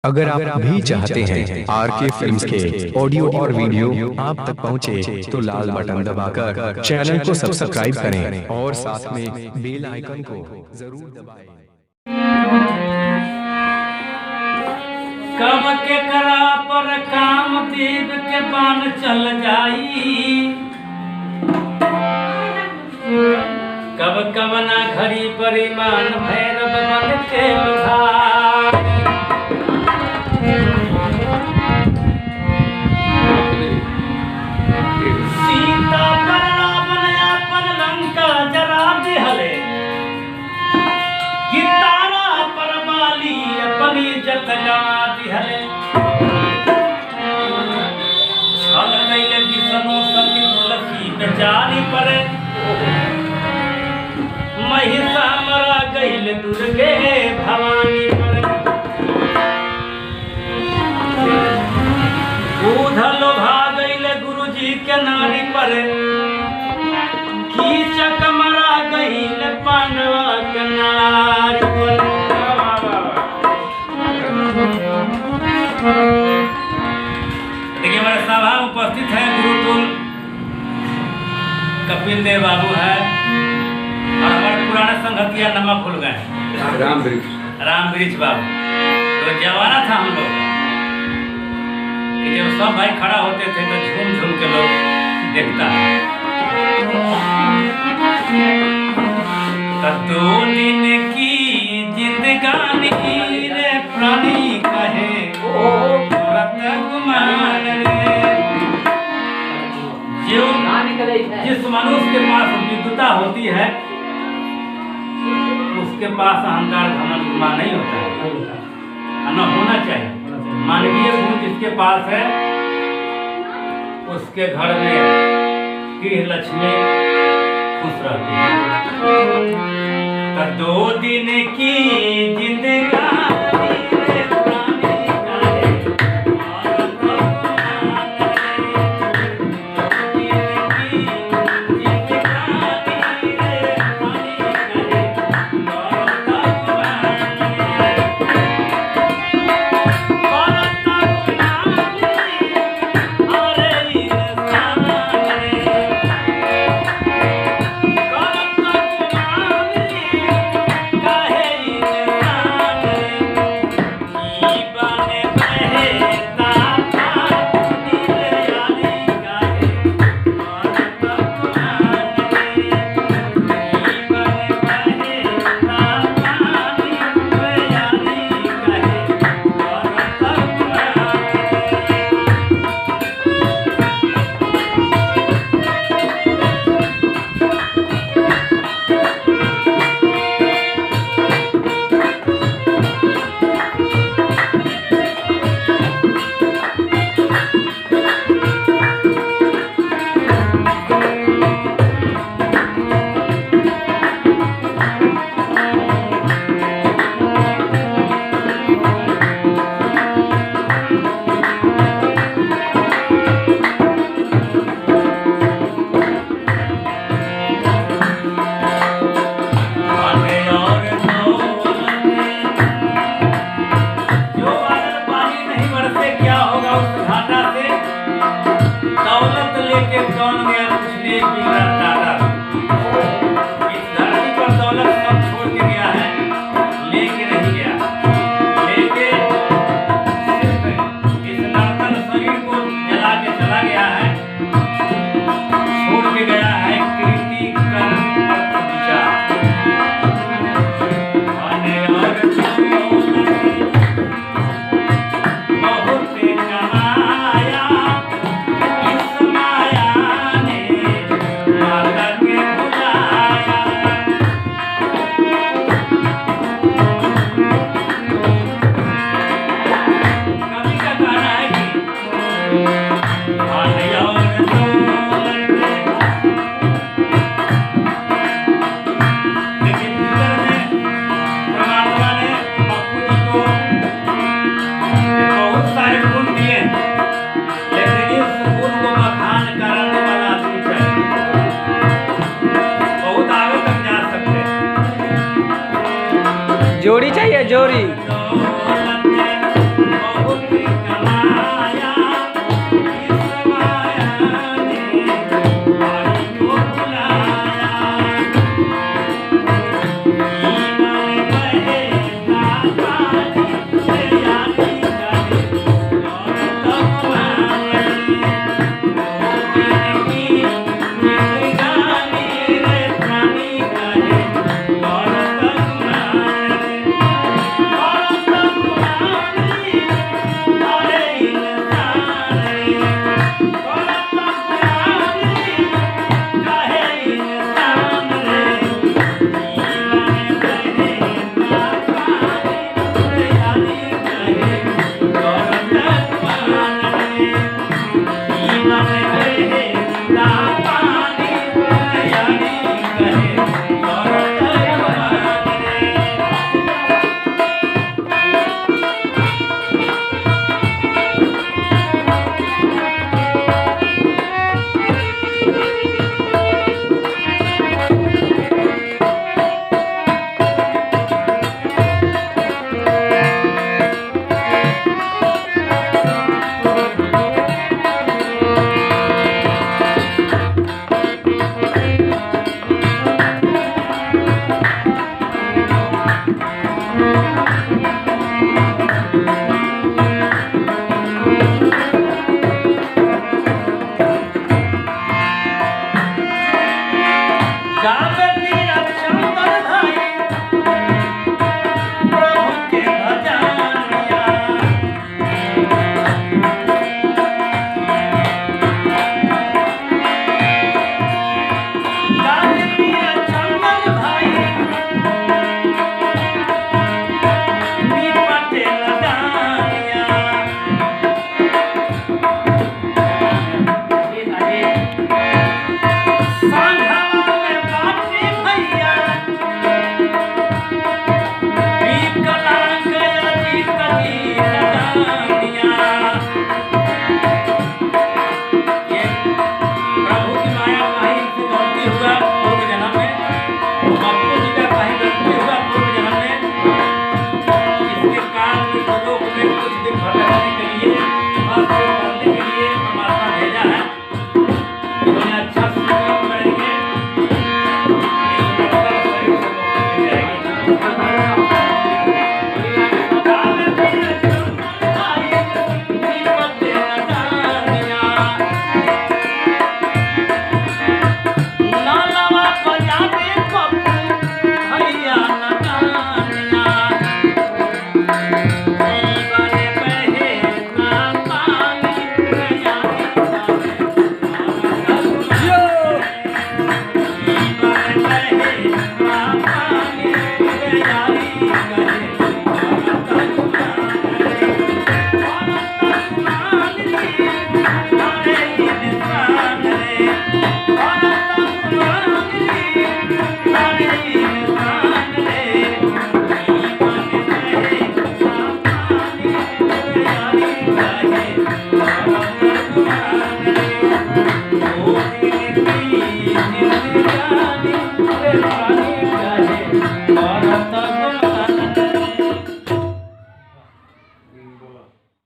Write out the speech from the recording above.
अगर आप भी चाहते हैं आर के फिल्म्स के ऑडियो और वीडियो आप तक पहुंचे तो लाल बटन दबाकर चैनल को सब्सक्राइब करें और साथ में बेल आइकन को जरूर दबाएं। कब के करा पर काम देव के पान चल जाई, कब कब ना घड़ी परिमान भैरव बन के लुभाई। सीता पर रावण अपन लंका जरा दिहले, कि तारा पर बाली अपनी जत गवा दिहले। छल कैले विष्णु सती तुलसी बेचारी पर, महिषा मरा गईल दुर्गे भवानी पर। उधल भागल गुरुजी के नारी पर, कीचक मरा गईल पांडवा के नारी पर। देखिए हमारे सभा में उपस्थित है गुरुकुल कपिल देव बाबू है और हमारे पुराने संगतिया नमा भूल गए राम वृक्ष बाबू। तो जवाना था हम लोग कि जब सब भाई खड़ा होते थे तो झूम झूम के लोग देखता है। तो 2 दिन की जिंदगानी रे प्राणी कहे भरत कुमार रे। जिस मनुष्य के पास विद्वता होती है उसके पास अहंकार घमंड गुमान नहीं होता है, न होना चाहिए। मानवीय गुण जिसके पास है उसके घर में गृह लक्ष्मी खुश रहती है। तो 2 दिन की जिंदगानी रे प्राणी कहे भरत कुमार रे। 2 दिन की जिंदगानी रे प्राणी कहे भरत कुमार रे। दौलत लेके कौन गया पूछने बिगड़ा दादा। इस धरती पर दौलत सब छोड़ के गया है, लेके नहीं गया। लेके सिर्फ इस नर्तन शरीर को जला के चला गया है, छोड़ के गया है कृति कर्म अर्थ विचार। जोड़ी चाहिए जोड़ी। मंगली